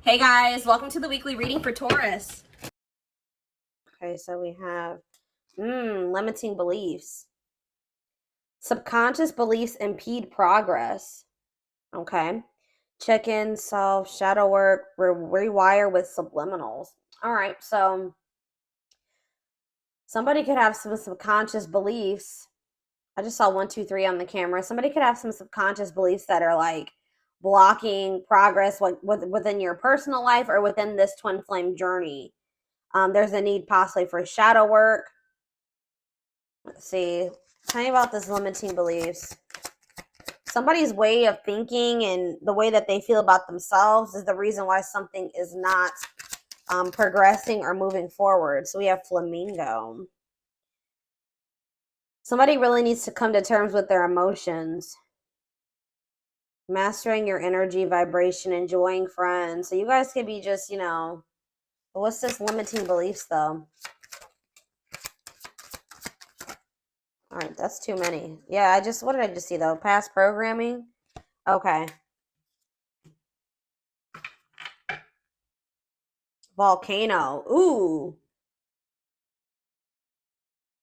Hey guys, welcome to the weekly reading for Taurus. Okay, so we have limiting beliefs. Subconscious beliefs impede progress. Okay. Check in, self, shadow work, rewire with subliminals. All right, so somebody could have some subconscious beliefs. I just saw 1, 2, 3 on the camera. Somebody could have some subconscious beliefs that are like blocking progress within your personal life or within this twin flame journey. There's a need possibly for shadow work. Let's see. Tell me about this limiting beliefs. Somebody's way of thinking and the way that they feel about themselves is the reason why something is not progressing or moving forward. So we have flamingo. Somebody really needs to come to terms with their emotions. Mastering your energy, vibration, enjoying friends. So you guys could be just, what's this limiting beliefs though? All right, that's too many. Yeah, what did I just see though? Past programming? Okay. Volcano. Ooh.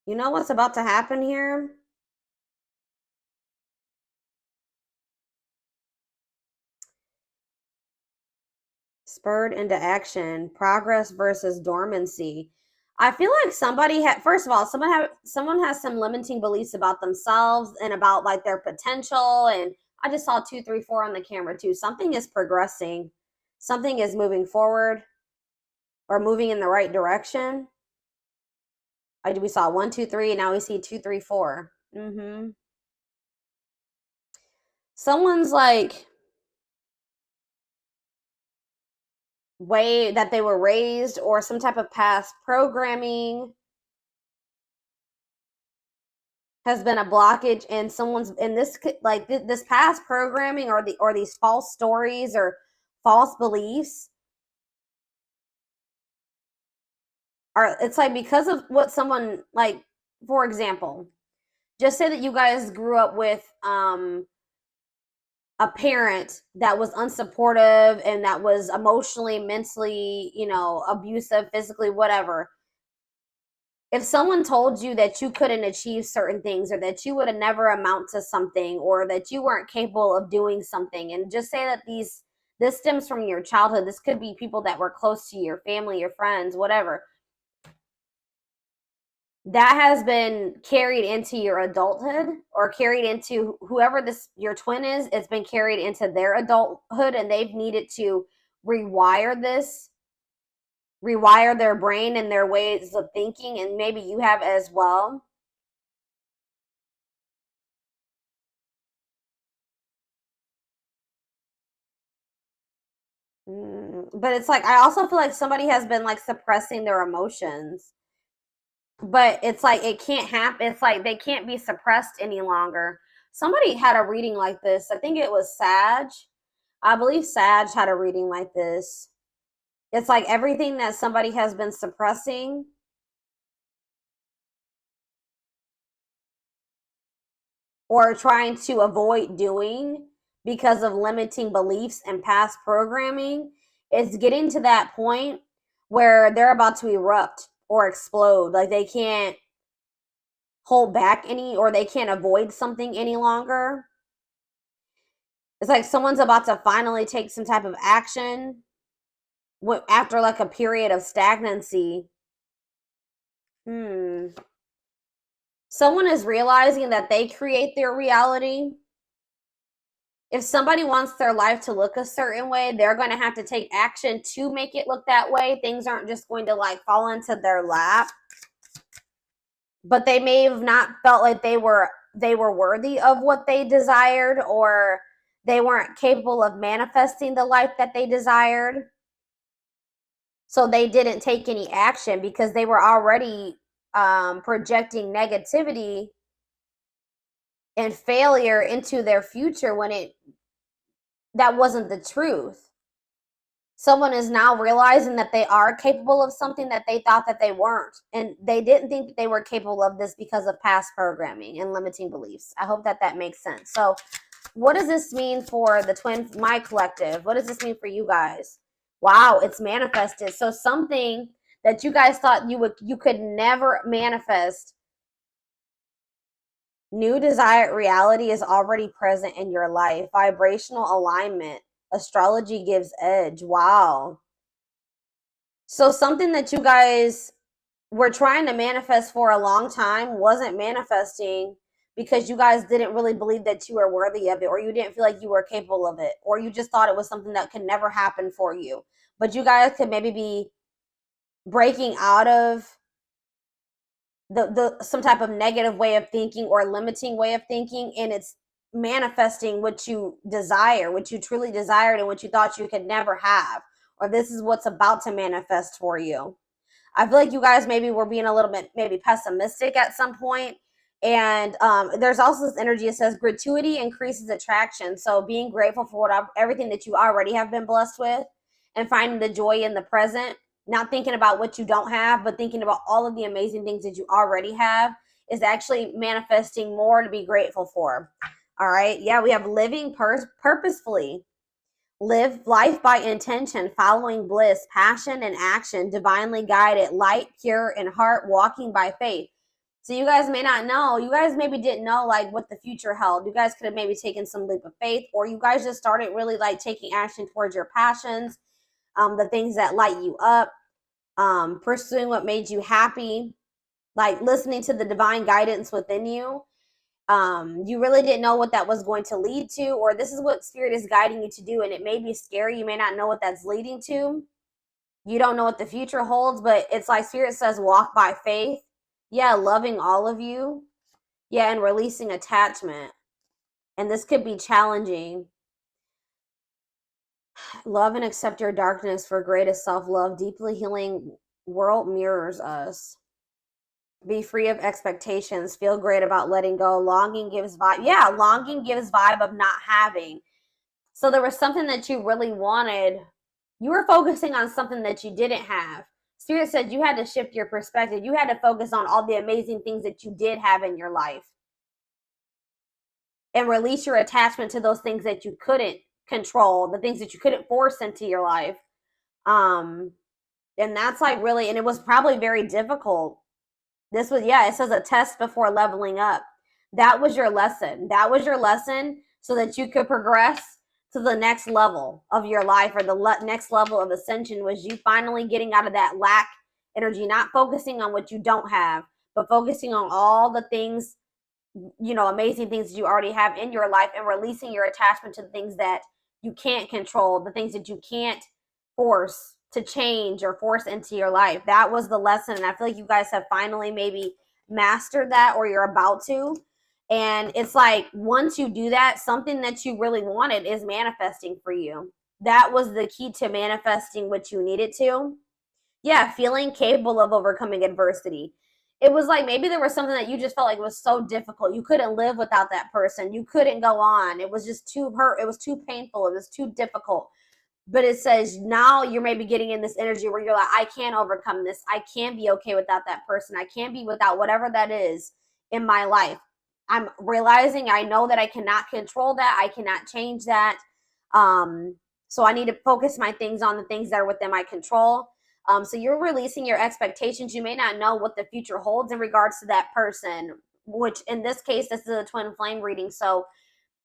You know what's about to happen here? Spurred into action. Progress versus dormancy. I feel like somebody had, first of all, someone has some limiting beliefs about themselves and about like their potential. And I just saw 2, 3, 4 on the camera too. Something is progressing. Something is moving forward or moving in the right direction. We saw 1, 2, 3, and now we see 2, 3, 4. Someone's like way that they were raised or some type of past programming has been a blockage, and someone's in this like this past programming or these false stories or false beliefs are, it's like because of what someone, like, for example, just say that you guys grew up with a parent that was unsupportive and that was emotionally, mentally, abusive, physically, whatever. If someone told you that you couldn't achieve certain things or that you would never amount to something or that you weren't capable of doing something, and just say that this stems from your childhood, this could be people that were close to your family, your friends, whatever, that has been carried into your adulthood or carried into whoever this your twin is, it's been carried into their adulthood, and they've needed to rewire their brain and their ways of thinking, and maybe you have as well. But it's like, I also feel like somebody has been like suppressing their emotions, but it's like it can't happen. It's like they can't be suppressed any longer. Somebody had a reading like this. I think it was Sag. I believe Sag had a reading like this. It's like everything that somebody has been suppressing or trying to avoid doing because of limiting beliefs and past programming is getting to that point where they're about to erupt or explode. Like they can't hold back any, or they can't avoid something any longer. It's like someone's about to finally take some type of action after like a period of stagnancy. Someone is realizing that they create their reality. If somebody wants their life to look a certain way, they're going to have to take action to make it look that way. Things aren't just going to like fall into their lap. But they may have not felt like they were worthy of what they desired, or they weren't capable of manifesting the life that they desired. So they didn't take any action because they were already projecting negativity and failure into their future when that wasn't the truth. Someone is now realizing that they are capable of something that they thought that they weren't, and they didn't think that they were capable of this because of past programming and limiting beliefs. I hope that makes sense. So what does this mean for the twin, my collective? What does this mean for you guys? Wow, it's manifested. So something that you guys thought you could never manifest, new desired reality is already present in your life. Vibrational alignment. Astrology gives edge. Wow. So something that you guys were trying to manifest for a long time wasn't manifesting because you guys didn't really believe that you were worthy of it, or you didn't feel like you were capable of it, or you just thought it was something that could never happen for you. But you guys could maybe be breaking out of the some type of negative way of thinking or limiting way of thinking, and it's manifesting what you desire, what you truly desired, and what you thought you could never have, or this is what's about to manifest for you. I feel like you guys maybe were being a little bit maybe pessimistic at some point. And there's also this energy that says gratuity increases attraction. So being grateful for everything that you already have been blessed with, and finding the joy in the present, not thinking about what you don't have, but thinking about all of the amazing things that you already have, is actually manifesting more to be grateful for. All right. Yeah, we have living purposefully. Live life by intention, following bliss, passion, and action, divinely guided, light, pure, and heart, walking by faith. So you guys may not know, you guys maybe didn't know like what the future held. You guys could have maybe taken some leap of faith, or you guys just started really like taking action towards your passions, the things that light you up, pursuing what made you happy, like listening to the divine guidance within you. You really didn't know what that was going to lead to, or this is what spirit is guiding you to do, and it may be scary. You may not know what that's leading to. You don't know what the future holds, but it's like spirit says walk by faith. Yeah, loving all of you. Yeah, and releasing attachment. And this could be challenging. Love and accept your darkness for greatest self-love. Deeply healing world mirrors us. Be free of expectations. Feel great about letting go. Longing gives vibe. Yeah, longing gives vibe of not having. So there was something that you really wanted. You were focusing on something that you didn't have. Spirit said you had to shift your perspective. You had to focus on all the amazing things that you did have in your life, and release your attachment to those things that you couldn't control, the things that you couldn't force into your life. And that's like really, and it was probably very difficult. This was, yeah, it says a test before leveling up. That was your lesson. That was your lesson so that you could progress to the next level of your life, or the next level of ascension, was you finally getting out of that lack energy, not focusing on what you don't have, but focusing on all the things, you know, amazing things that you already have in your life, and releasing your attachment to the things that you can't control, the things that you can't force to change or force into your life. That was the lesson, and I feel like you guys have finally maybe mastered that, or you're about to. And it's like once you do that, something that you really wanted is manifesting for you. That was the key to manifesting what you needed to. Yeah, feeling capable of overcoming adversity. It was like maybe there was something that you just felt like was so difficult. You couldn't live without that person. You couldn't go on. It was just too hurt. It was too painful. It was too difficult. But it says now you're maybe getting in this energy where you're like, I can't overcome this. I can't be okay without that person. I can't be without whatever that is in my life. I'm realizing I know that I cannot control that. I cannot change that. So I need to focus my things on the things that are within my control. So you're releasing your expectations. You may not know what the future holds in regards to that person, which in this case, this is a twin flame reading. So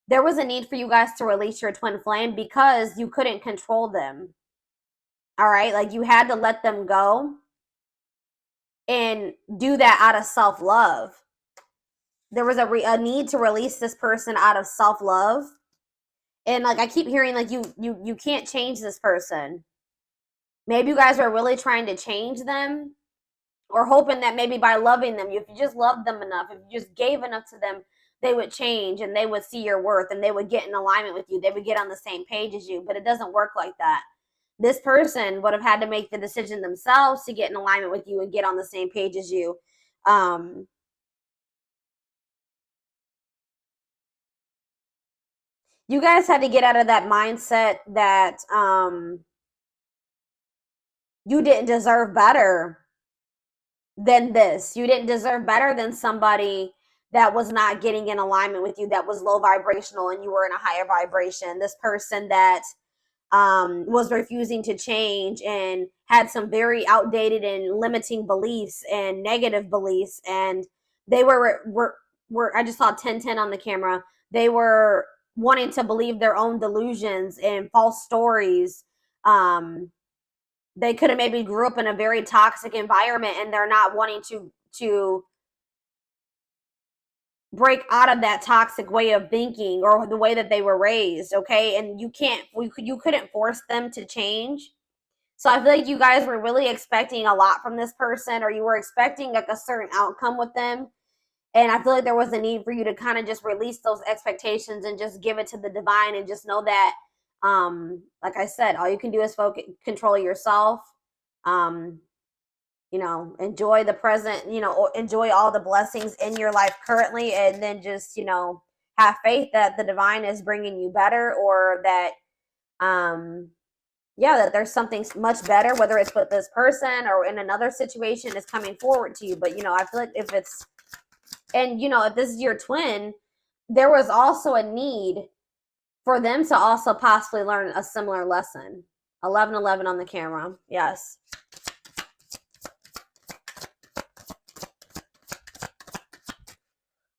there was a need for you guys to release your twin flame because you couldn't control them. All right. Like you had to let them go and do that out of self-love. There was a need to release this person out of self-love. And like I keep hearing like you can't change this person. Maybe you guys are really trying to change them, or hoping that maybe by loving them, if you just loved them enough, if you just gave enough to them, they would change and they would see your worth and they would get in alignment with you. They would get on the same page as you, but it doesn't work like that. This person would have had to make the decision themselves to get in alignment with you and get on the same page as you. You guys had to get out of that mindset that you didn't deserve better than this. You didn't deserve better than somebody that was not getting in alignment with you, that was low vibrational and you were in a higher vibration. This person that was refusing to change and had some very outdated and limiting beliefs and negative beliefs, and they were I just saw 1010 on the camera. They were wanting to believe their own delusions and false stories. They could have maybe grew up in a very toxic environment, and they're not wanting to break out of that toxic way of thinking or the way that they were raised. Okay, and you couldn't force them to change. So I feel like you guys were really expecting a lot from this person, or you were expecting like a certain outcome with them. And I feel like there was a need for you to kind of just release those expectations and just give it to the divine, and just know that, like I said, all you can do is control yourself. Enjoy the present, enjoy all the blessings in your life currently, and then just, have faith that the divine is bringing you better, or that, that there's something much better, whether it's with this person or in another situation, is coming forward to you. But, I feel like if this is your twin, there was also a need for them to also possibly learn a similar lesson. 1111 on the camera. Yes.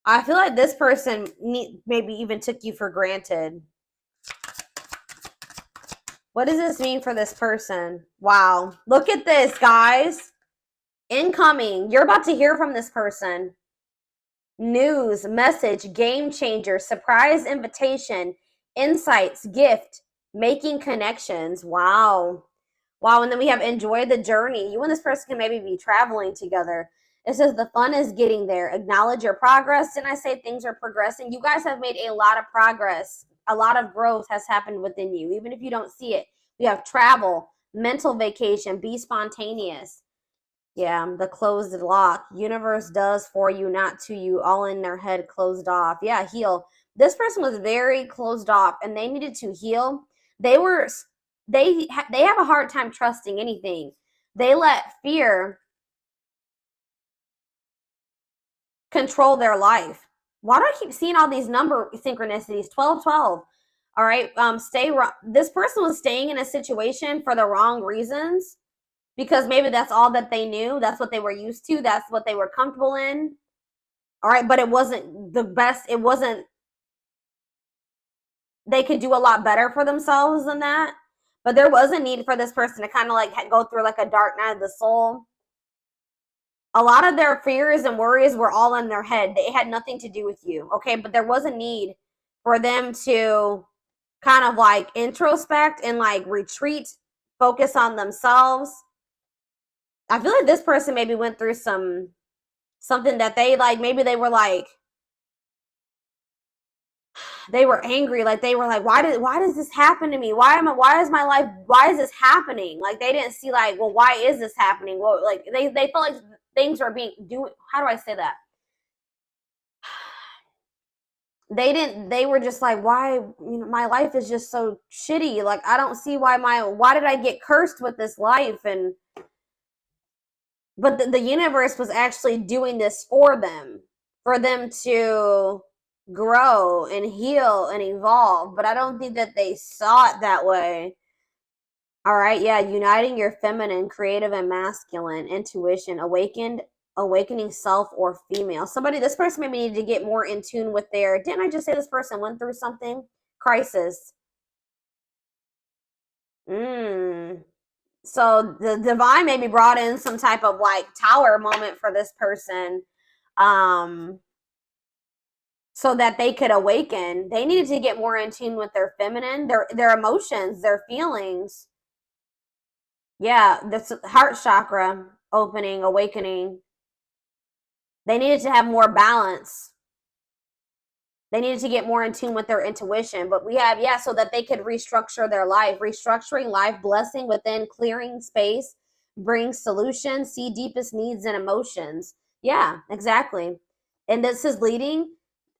I feel like this person maybe even took you for granted. What does this mean for this person? Wow. Look at this, guys. Incoming. You're about to hear from this person. News, message, game changer, surprise invitation, insights, gift, making connections. Wow. Wow. And then we have enjoy the journey. You and this person can maybe be traveling together. It says the fun is getting there. Acknowledge your progress. And I say things are progressing. You guys have made a lot of progress. A lot of growth has happened within you, even if you don't see it. We have travel, mental vacation, be spontaneous. Yeah, the closed lock. Universe does for you, not to you. All in their head, closed off. Yeah, heal. This person was very closed off, and they needed to heal. They have a hard time trusting anything. They let fear control their life. Why do I keep seeing all these number synchronicities? 1212. All right. This person was staying in a situation for the wrong reasons, because maybe that's all that they knew. That's what they were used to. That's what they were comfortable in. All right. But it wasn't the best. They could do a lot better for themselves than that. But there was a need for this person to kind of like go through like a dark night of the soul. A lot of their fears and worries were all in their head. They had nothing to do with you. Okay. But there was a need for them to kind of like introspect and like retreat, focus on themselves. I feel like this person maybe went through something that they like, maybe they were angry, like they were like, why does this happen to me? Why is this happening? Like they didn't see like, well, why is this happening? Well, like they felt like things were how do I say that? They were just like, why, my life is just so shitty. Like I don't see why did I get cursed with this life? But the universe was actually doing this for them to grow and heal and evolve. But I don't think that they saw it that way. All right, yeah, uniting your feminine, creative, and masculine intuition, awakening self or female. This person maybe needed to get more in tune with didn't I just say this person went through something? Crisis. So the divine maybe brought in some type of like tower moment for this person, so that they could awaken. They needed to get more in tune with their feminine, their emotions, their feelings. Yeah, this heart chakra opening, awakening. They needed to have more balance. They needed to get more in tune with their intuition. But we have, so that they could restructure their life. Restructuring life, blessing within, clearing space, bring solutions, see deepest needs and emotions. Yeah, exactly. And this is leading.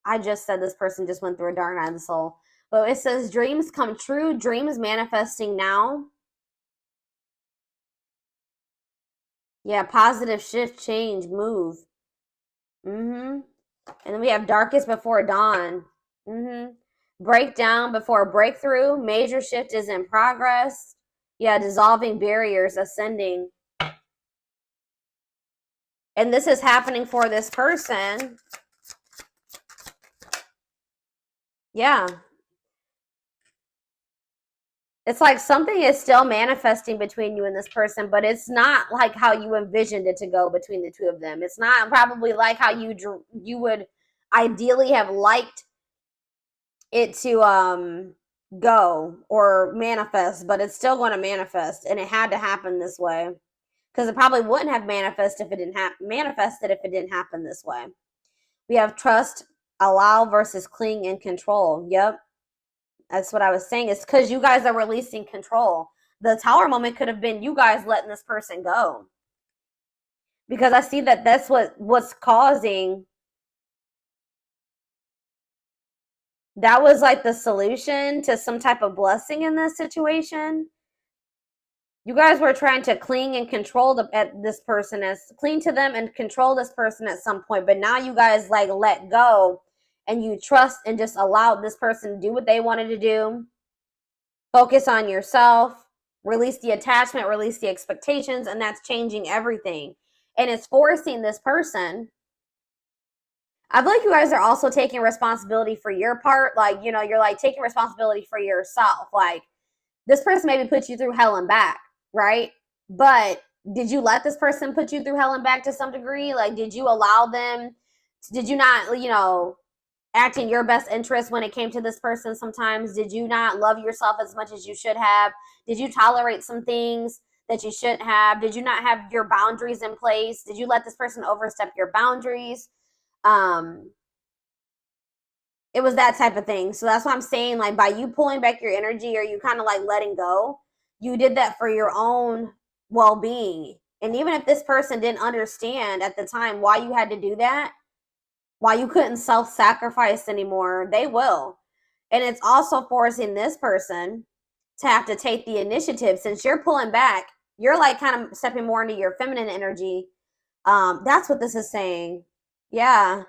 I just said this person just went through a dark night of the soul. But it says dreams come true, dreams manifesting now. Yeah, positive shift, change, move. And then we have darkest before dawn. breakdown before breakthrough. Major shift is in progress. Yeah, dissolving barriers, ascending. And this is happening for this person. Yeah. It's like something is still manifesting between you and this person, but it's not like how you envisioned it to go between the two of them. It's not probably like how you would ideally have liked it to go or manifest, but it's still going to manifest, and it had to happen this way because it probably wouldn't have manifested if it didn't happen this way. We have trust, allow versus cling and control. Yep. That's what I was saying. It's because you guys are releasing control. The Tower moment could have been you guys letting this person go. Because I see that that's what's causing. That was like the solution to some type of blessing in this situation. You guys were trying to cling and control this person, cling to them and control this person at some point. But now you guys like let go and you trust and just allow this person to do what they wanted to do. Focus on yourself, release the attachment, release the expectations, and that's changing everything. And it's forcing this person. I feel like you guys are also taking responsibility for your part. Like, you know, you're like taking responsibility for yourself. Like, this person maybe put you through hell and back, right? But did you let this person put you through hell and back to some degree? Like, did you allow them? Did you not, you know, act in your best interest when it came to this person sometimes? Did you not love yourself as much as you should have? Did you tolerate some things that you shouldn't have? Did you not have your boundaries in place? Did you let this person overstep your boundaries? It was that type of thing. So that's what I'm saying. Like, by you pulling back your energy or you kind of like letting go, you did that for your own well-being. And even if this person didn't understand at the time why you had to do that, why you couldn't self-sacrifice anymore, they will. And it's also forcing this person to have to take the initiative. Since you're pulling back, you're like kind of stepping more into your feminine energy. That's what this is saying. Yeah.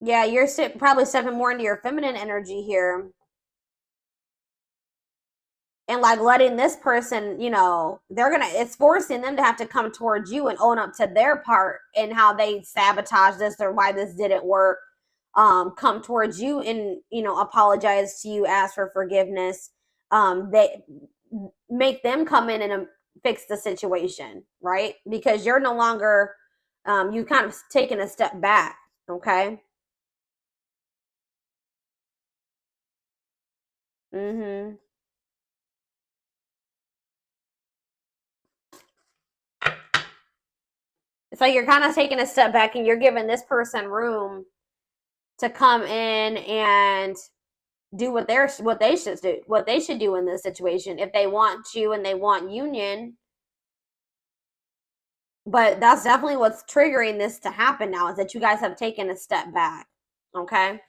Yeah, you're probably stepping more into your feminine energy here. And like letting this person, you know, it's forcing them to have to come towards you and own up to their part and how they sabotaged this or why this didn't work. Come towards you and, you know, apologize to you, ask for forgiveness. They make them come in and fix the situation, right? Because you're no longer, you kind of taken a step back, okay? Mm-hmm. It's like you're kind of taking a step back and you're giving this person room to come in and do what they should do in this situation if they want you and they want union. But that's definitely what's triggering this to happen now, is that you guys have taken a step back. Okay.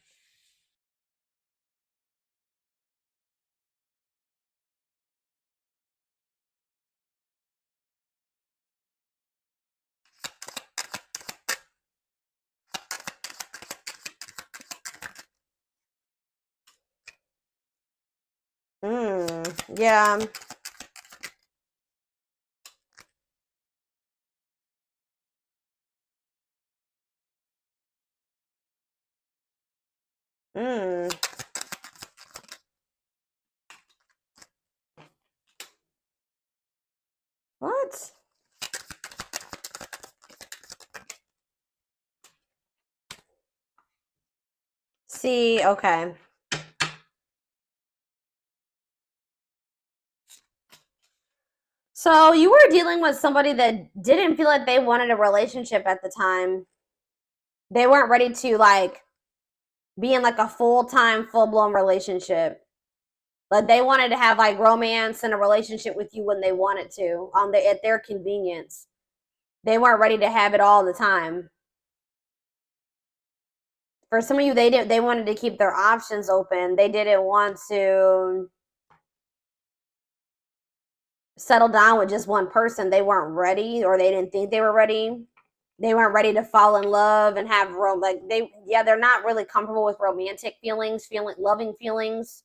Yeah. Mm. What? See, okay. So you were dealing with somebody that didn't feel like they wanted a relationship at the time. They weren't ready to like be in like a full-time, full-blown relationship. Like they wanted to have like romance and a relationship with you when they wanted to, at their convenience. They weren't ready to have it all the time. For some of you, they wanted to keep their options open. They didn't want to settle down with just one person. They weren't ready, or they didn't think they were ready. They weren't ready to fall in love and have they're not really comfortable with romantic feelings, loving feelings.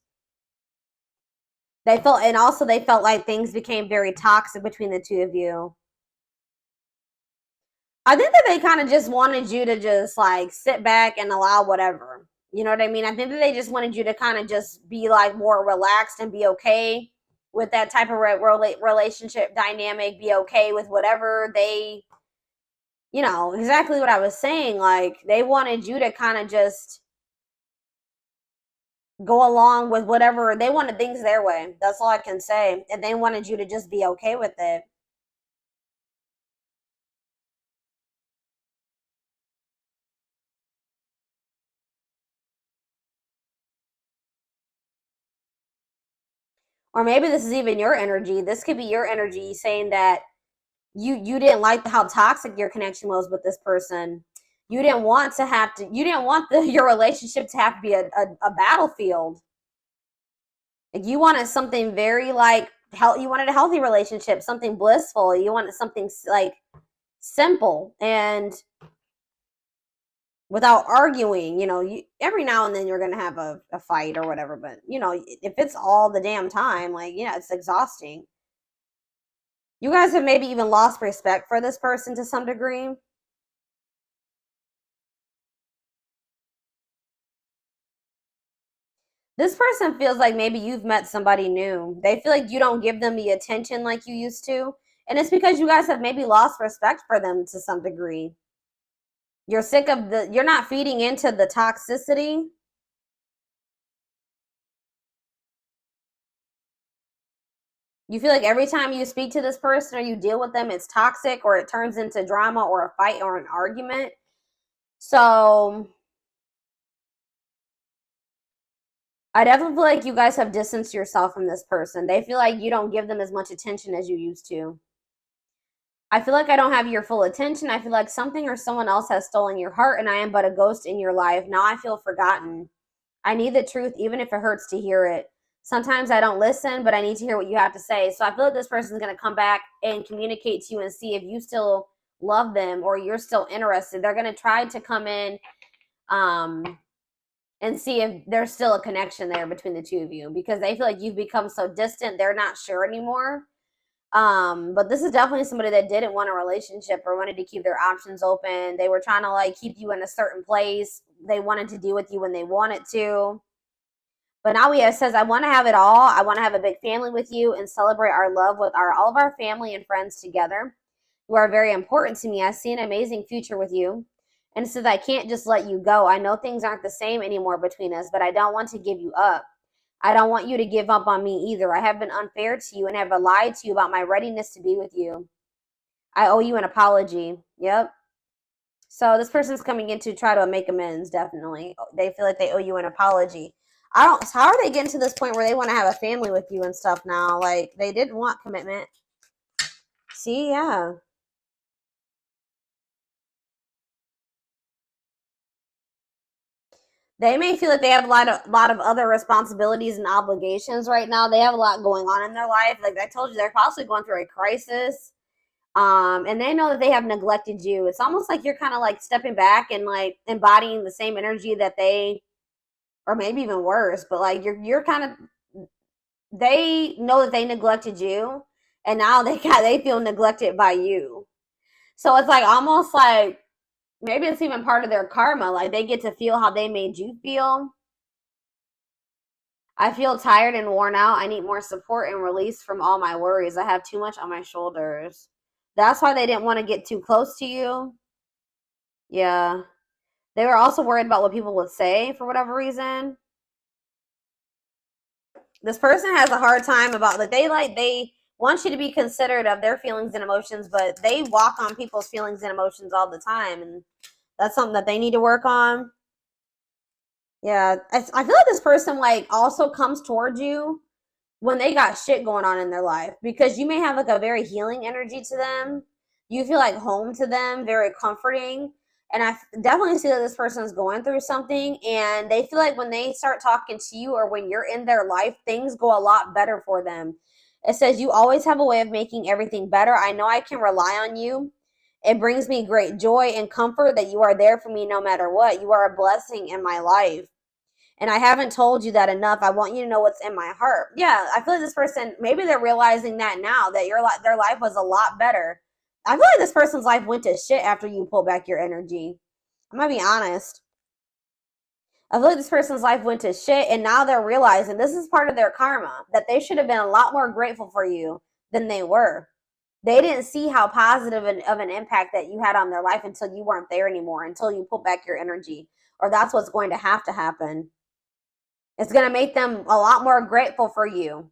They felt like things became very toxic between the two of you. I think that they kind of just wanted you to just like sit back and allow whatever. You know what I mean? I think that they just wanted you to kind of just be like more relaxed and be okay with that type of relationship dynamic, be okay with whatever they, exactly what I was saying. Like they wanted you to kind of just go along with whatever. They wanted things their way. That's all I can say. And they wanted you to just be okay with it. Or maybe this is even your energy. This could be your energy saying that you didn't like how toxic your connection was with this person. You didn't want your relationship to have to be a battlefield. Like you wanted something very like you wanted a healthy relationship, something blissful. You wanted something like simple and without arguing. Every now and then you're gonna have a fight or whatever, but if it's all the damn time, like it's exhausting. You guys have maybe even lost respect for this person to some degree. This person feels like maybe you've met somebody new. They feel like you don't give them the attention like you used to. And it's because you guys have maybe lost respect for them to some degree. You're not feeding into the toxicity. You feel like every time you speak to this person or you deal with them, it's toxic or it turns into drama or a fight or an argument. So I definitely feel like you guys have distanced yourself from this person. They feel like you don't give them as much attention as you used to. I feel like I don't have your full attention. I feel like something or someone else has stolen your heart and I am but a ghost in your life. Now I feel forgotten. I need the truth even if it hurts to hear it. Sometimes I don't listen, but I need to hear what you have to say. So I feel like this person is going to come back and communicate to you and see if you still love them or you're still interested. They're going to try to come in and see if there's still a connection there between the two of you because they feel like you've become so distant, they're not sure anymore. But this is definitely somebody that didn't want a relationship or wanted to keep their options open. They were trying to like keep you in a certain place. They wanted to deal with you when they wanted to. But now it says, I want to have it all. I want to have a big family with you and celebrate our love with all of our family and friends together. You are very important to me. I see an amazing future with you. And it says, I can't just let you go. I know things aren't the same anymore between us, but I don't want to give you up. I don't want you to give up on me either. I have been unfair to you and have lied to you about my readiness to be with you. I owe you an apology. Yep. So this person's coming in to try to make amends, definitely. They feel like they owe you an apology. How are they getting to this point where they want to have a family with you and stuff now? Like, they didn't want commitment. See, yeah. They may feel like they have a lot of other responsibilities and obligations right now. They have a lot going on in their life. Like I told you, they're possibly going through a crisis. And they know that they have neglected you. It's almost like you're kind of like stepping back and like embodying the same energy that they, or maybe even worse, but like you're kind of, they know that they neglected you and now they feel neglected by you. So it's like almost like maybe it's even part of their karma. Like they get to feel how they made you feel. I feel tired and worn out. I need more support and release from all my worries. I have too much on my shoulders. That's why they didn't want to get too close to you. Yeah. They were also worried about what people would say for whatever reason. This person has a hard time about they want you to be considerate of their feelings and emotions, but they walk on people's feelings and emotions all the time, and that's something that they need to work on. Yeah, I feel like this person like also comes towards you when they got shit going on in their life because you may have like a very healing energy to them. You feel like home to them, very comforting. And I definitely see that this person is going through something and they feel like when they start talking to you or when you're in their life, things go a lot better for them. It says, you always have a way of making everything better. I know I can rely on you. It brings me great joy and comfort that you are there for me no matter what. You are a blessing in my life. And I haven't told you that enough. I want you to know what's in my heart. Yeah, I feel like this person, maybe they're realizing that now, that their life was a lot better. I feel like this person's life went to shit after you pull back your energy. I'm gonna be honest. I feel like this person's life went to shit, and now they're realizing this is part of their karma, that they should have been a lot more grateful for you than they were. They didn't see how positive of an impact that you had on their life until you weren't there anymore, until you pulled back your energy. Or that's what's going to have to happen. It's going to make them a lot more grateful for you.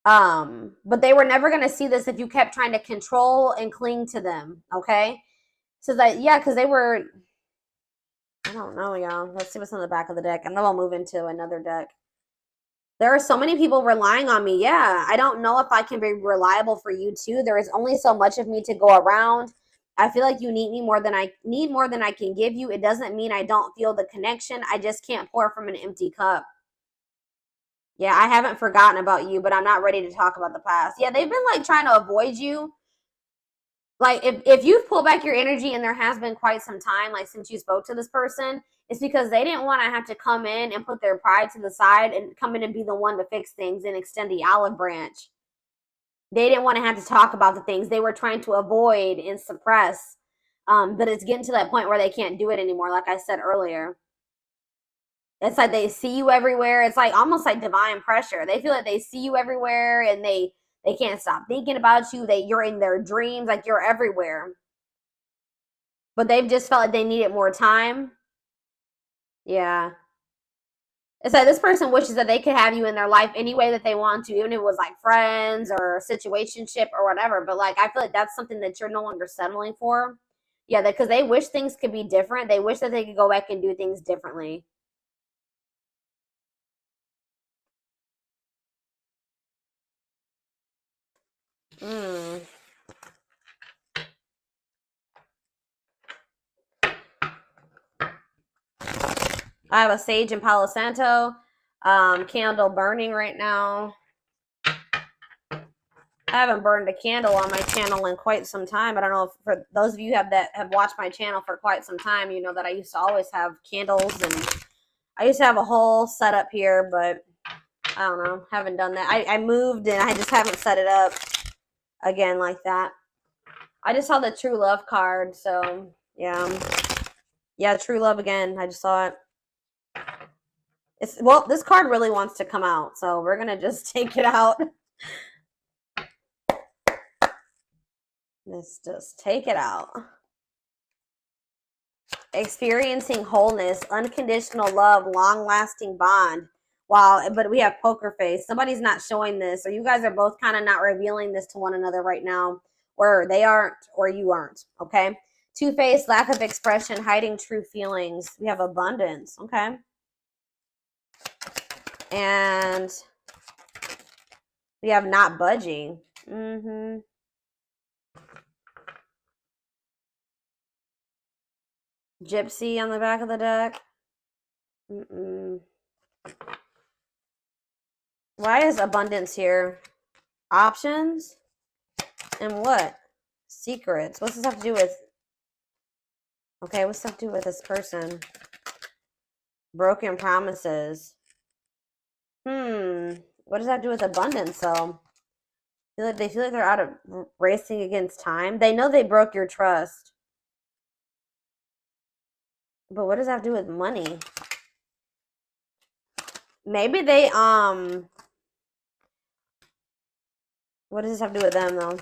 But they were never going to see this if you kept trying to control and cling to them, okay? So that, yeah, because they were, I don't know, y'all. Let's see what's on the back of the deck. And then we'll move into another deck. There are so many people relying on me. Yeah, I don't know if I can be reliable for you too. There is only so much of me to go around. I feel like you need me more than I can give you. It doesn't mean I don't feel the connection. I just can't pour from an empty cup. Yeah, I haven't forgotten about you, but I'm not ready to talk about the past. Yeah, they've been like trying to avoid you. Like if you've pulled back your energy and there has been quite some time, like since you spoke to this person, it's because they didn't want to have to come in and put their pride to the side and come in and be the one to fix things and extend the olive branch. They didn't want to have to talk about the things they were trying to avoid and suppress. But it's getting to that point where they can't do it anymore, like I said earlier. It's like they see you everywhere. It's like almost like divine pressure. They feel like they see you everywhere and they can't stop thinking about you. You're in their dreams, like you're everywhere. But they've just felt like they needed more time. Yeah. It's like this person wishes that they could have you in their life any way that they want to, even if it was like friends or a situationship or whatever. But like I feel like that's something that you're no longer settling for. Yeah, because they wish things could be different. They wish that they could go back and do things differently. I have a sage and Palo Santo candle burning right now. I haven't burned a candle on my channel in quite some time. I don't know if for those of you that have watched my channel for quite some time, you know that I used to always have candles and I used to have a whole setup here, but I don't know, haven't done that. I moved and I just haven't set it up again like that. I just saw the true love card, so yeah. Yeah, true love again. I just saw it. Well, this card really wants to come out, so we're gonna just take it out. Let's just take it out. Experiencing wholeness, unconditional love, long-lasting bond. Wow, but we have poker face. Somebody's not showing this, or you guys are both kind of not revealing this to one another right now, or they aren't, or you aren't, okay? Two-faced, lack of expression, hiding true feelings. We have abundance, okay? And we have not budging. Gypsy on the back of the deck. Why is abundance here? Options? And what? Secrets. What's this have to do with? Okay, what's this have to do with this person? Broken promises. What does that do with abundance, though? They feel like they're out of racing against time. They know they broke your trust. But what does that have to do with money? Maybe they, what does this have to do with them, though?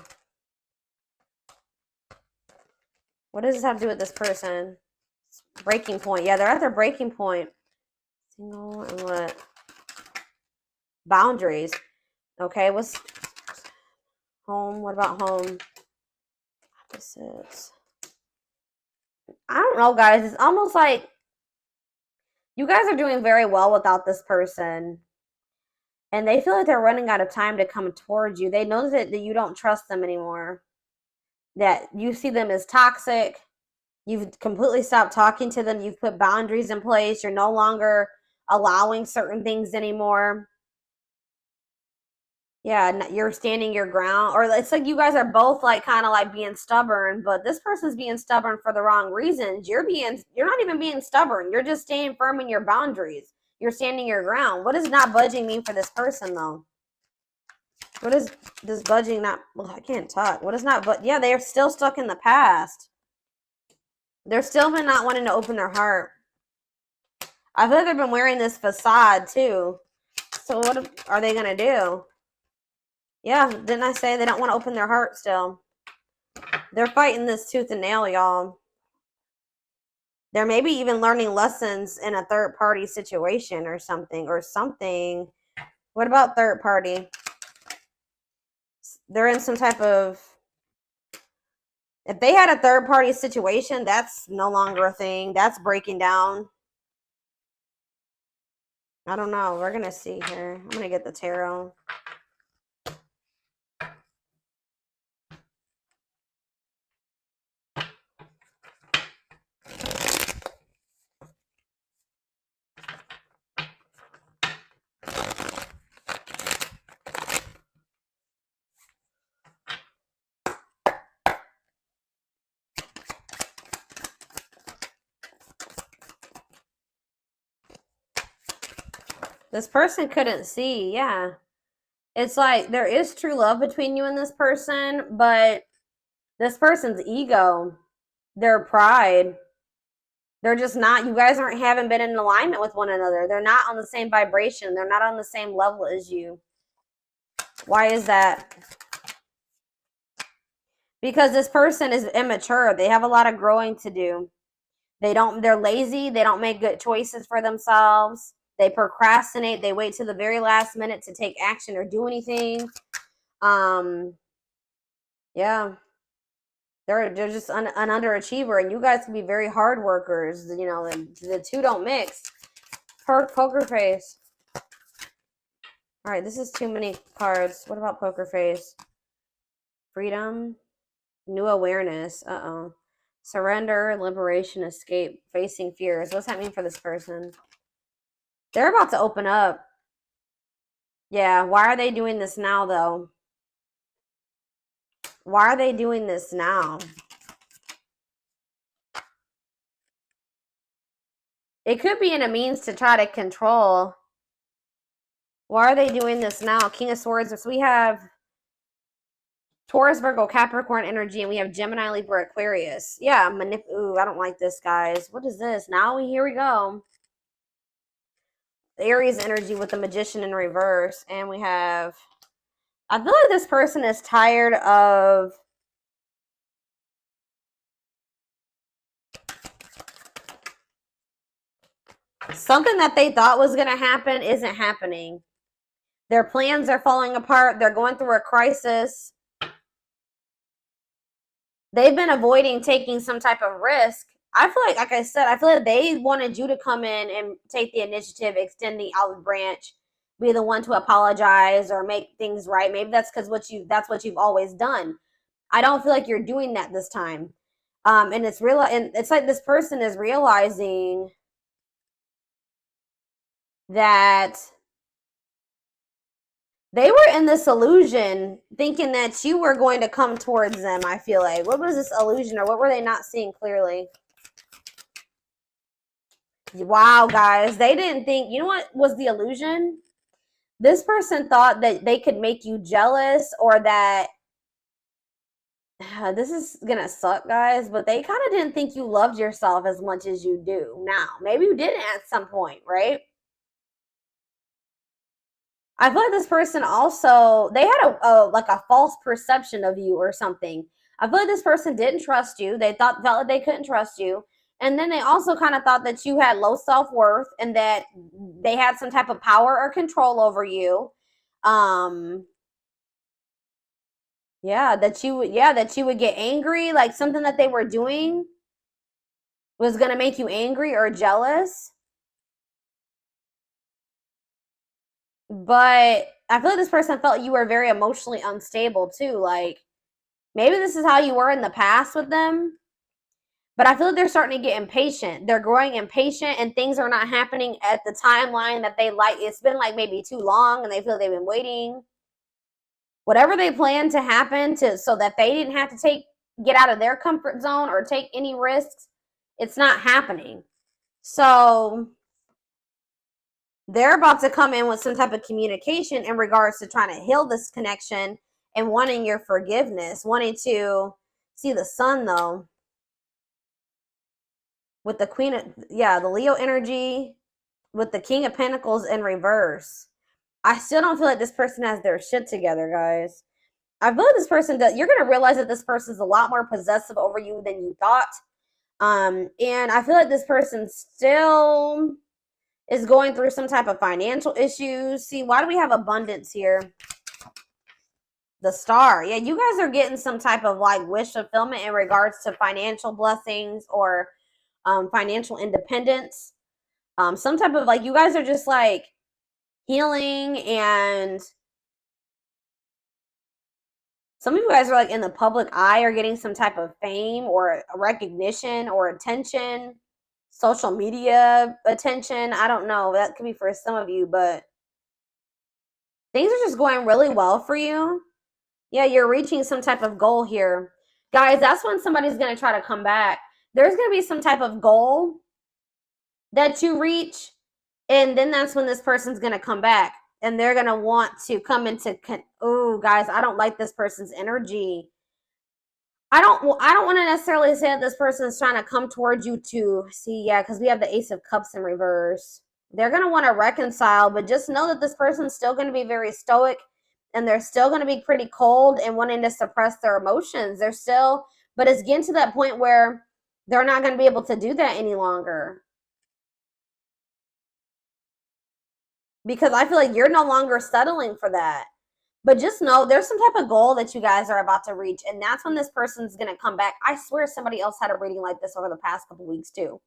What does this have to do with this person? Breaking point. Yeah, they're at their breaking point. Single and what? Boundaries. Okay, what's home? What about home? Opposites. I don't know, guys. It's almost like you guys are doing very well without this person. And they feel like they're running out of time to come towards you. They know that you don't trust them anymore. That you see them as toxic. You've completely stopped talking to them. You've put boundaries in place. You're no longer allowing certain things anymore. Yeah, you're standing your ground, or it's like you guys are both like kind of like being stubborn, but this person's being stubborn for the wrong reasons. You're not even being stubborn. You're just staying firm in your boundaries. You're standing your ground. What does not budging mean for this person though? What is this budging not? Well, I can't talk. What is not? But yeah, they are still stuck in the past. They're still been not wanting to open their heart. I feel like they've been wearing this facade too. So what are they gonna do? Yeah, didn't I say they don't want to open their heart still? They're fighting this tooth and nail, y'all. They're maybe even learning lessons in a third party situation or something. What about third party? They're in some type of... If they had a third party situation, that's no longer a thing. That's breaking down. I don't know. We're going to see here. I'm going to get the tarot. This person couldn't see. Yeah. It's like there is true love between you and this person, but this person's ego, their pride, they're just not, you guys haven't been in alignment with one another. They're not on the same vibration. They're not on the same level as you. Why is that? Because this person is immature. They have a lot of growing to do. They're lazy. They don't make good choices for themselves. They procrastinate. They wait till the very last minute to take action or do anything. Yeah. They're just an underachiever, and you guys can be very hard workers. You know, and the two don't mix. Poker face. All right, this is too many cards. What about poker face? Freedom, new awareness. Surrender, liberation, escape, facing fears. What's that mean for this person? They're about to open up. Yeah, why are they doing this now, though? Why are they doing this now? It could be in a means to try to control. Why are they doing this now? King of Swords. So we have Taurus, Virgo, Capricorn energy, and we have Gemini, Libra, Aquarius. Yeah, ooh, I don't like this, guys. What is this? Here we go. The Aries energy with the Magician in reverse. And we have... I feel like this person is tired of... Something that they thought was going to happen isn't happening. Their plans are falling apart. They're going through a crisis. They've been avoiding taking some type of risk. I feel like I said, I feel like they wanted you to come in and take the initiative, extend the olive branch, be the one to apologize or make things right. Maybe that's because that's what you've always done. I don't feel like you're doing that this time. And it's like this person is realizing that they were in this illusion thinking that you were going to come towards them, I feel like. What was this illusion, or what were they not seeing clearly? Wow, guys. They didn't think... You know what was the illusion? This person thought that they could make you jealous, or that... This is going to suck, guys, but they kind of didn't think you loved yourself as much as you do now. Maybe you didn't at some point, right? I feel like this person also, they had a false perception of you or something. I feel like this person didn't trust you. They felt like they couldn't trust you. And then they also kind of thought that you had low self-worth and that they had some type of power or control over you. That you would get angry, like something that they were doing was going to make you angry or jealous. But I feel like this person felt you were very emotionally unstable too. Like, maybe this is how you were in the past with them. But I feel like they're starting to get impatient. They're growing impatient, and things are not happening at the timeline that they like. It's been like maybe too long, and they feel they've been waiting. Whatever they plan to happen so that they didn't have to get out of their comfort zone or take any risks, it's not happening. So they're about to come in with some type of communication in regards to trying to heal this connection and wanting your forgiveness, wanting to see the sun, though. With the Queen of, the Leo energy, with the King of Pentacles in reverse. I still don't feel like this person has their shit together, guys. I feel like this person does. You're going to realize that this person is a lot more possessive over you than you thought. And I feel like this person still is going through some type of financial issues. See, why do we have abundance here? The Star. Yeah, you guys are getting some type of like wish fulfillment in regards to financial blessings or financial independence. Some type of like, you guys are just like healing, and some of you guys are like in the public eye or getting some type of fame or recognition or attention, social media attention. I don't know. That could be for some of you, but things are just going really well for you. Yeah, you're reaching some type of goal here. Guys, that's when somebody's going to try to come back. There's going to be some type of goal that you reach, and then that's when this person's going to come back. And they're going to want to come into, oh, guys, I don't like this person's energy. I don't want to necessarily say that this person is trying to come towards you to see, yeah, because we have the Ace of Cups in reverse. They're going to want to reconcile, but just know that this person's still going to be very stoic, and they're still going to be pretty cold and wanting to suppress their emotions. They're still, but it's getting to that point where they're not going to be able to do that any longer. Because I feel like you're no longer settling for that. But just know there's some type of goal that you guys are about to reach, and that's when this person's going to come back. I swear somebody else had a reading like this over the past couple weeks too.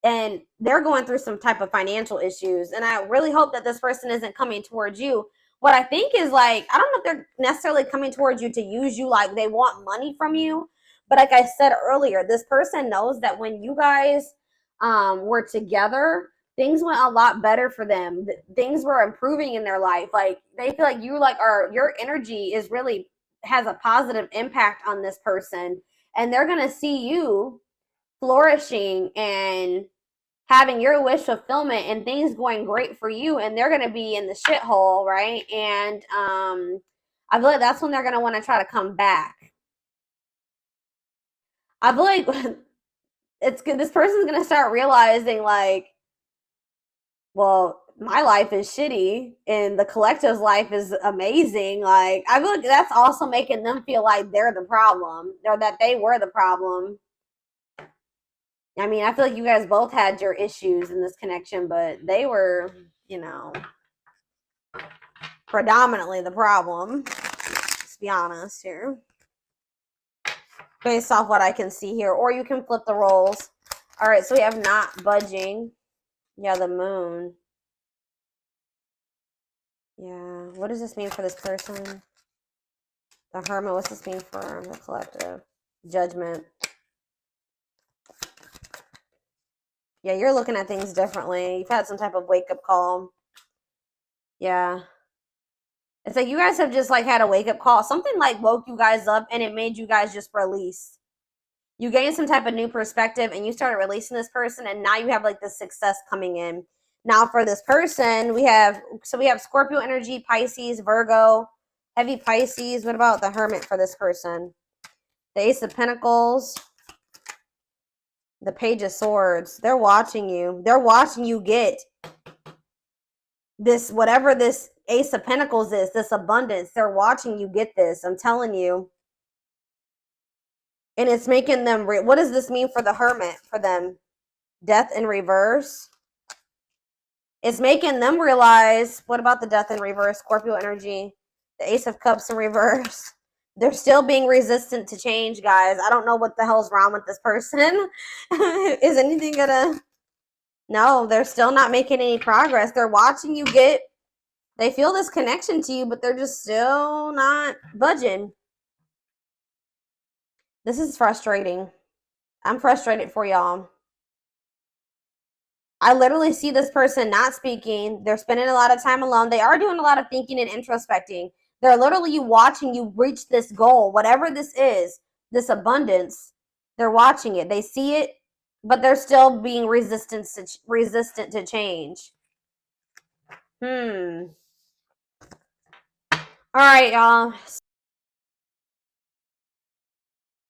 And they're going through some type of financial issues, and I really hope that this person isn't coming towards you. What I think is like, I don't know if they're necessarily coming towards you to use you, like they want money from you. But like I said earlier, this person knows that when you guys were together, things went a lot better for them. Things were improving in their life. Like they feel like you your energy is really has a positive impact on this person, and they're going to see you flourishing and having your wish fulfillment and things going great for you, and they're going to be in the shithole, right? And I feel like that's when they're going to want to try to come back. I feel like it's good. This person's going to start realizing like, well, my life is shitty and the collective's life is amazing. Like, I feel like that's also making them feel like they're the problem, or that they were the problem. I mean, I feel like you guys both had your issues in this connection, but they were, predominantly the problem. Let's be honest here. Based off what I can see here. Or you can flip the roles. All right, so we have not budging. Yeah, the moon. Yeah, what does this mean for this person? The Hermit, what's this mean for the collective? Judgment. Yeah, you're looking at things differently. You've had some type of wake-up call. Yeah. It's like you guys have just like had a wake-up call. Something like woke you guys up and it made you guys just release. You gained some type of new perspective and you started releasing this person, and now you have like this success coming in. Now for this person, we have Scorpio energy, Pisces, Virgo, heavy Pisces. What about the Hermit for this person? The Ace of Pentacles, the Page of Swords. They're watching you. They're watching you get this, whatever this Ace of Pentacles is, this abundance. They're watching you get this. I'm telling you. And it's making them, what does this mean for the Hermit, for them? Death in reverse. It's making them realize, what about the Death in reverse? Scorpio energy, the Ace of Cups in reverse. They're still being resistant to change, guys. I don't know what the hell's wrong with this person. Is anything gonna... No, they're still not making any progress. They're watching you get... They feel this connection to you, but they're just still not budging. This is frustrating. I'm frustrated for y'all. I literally see this person not speaking. They're spending a lot of time alone. They are doing a lot of thinking and introspecting. They're literally watching you reach this goal, whatever this is, this abundance. They're watching it. They see it, but they're still being resistant to change. All right, y'all.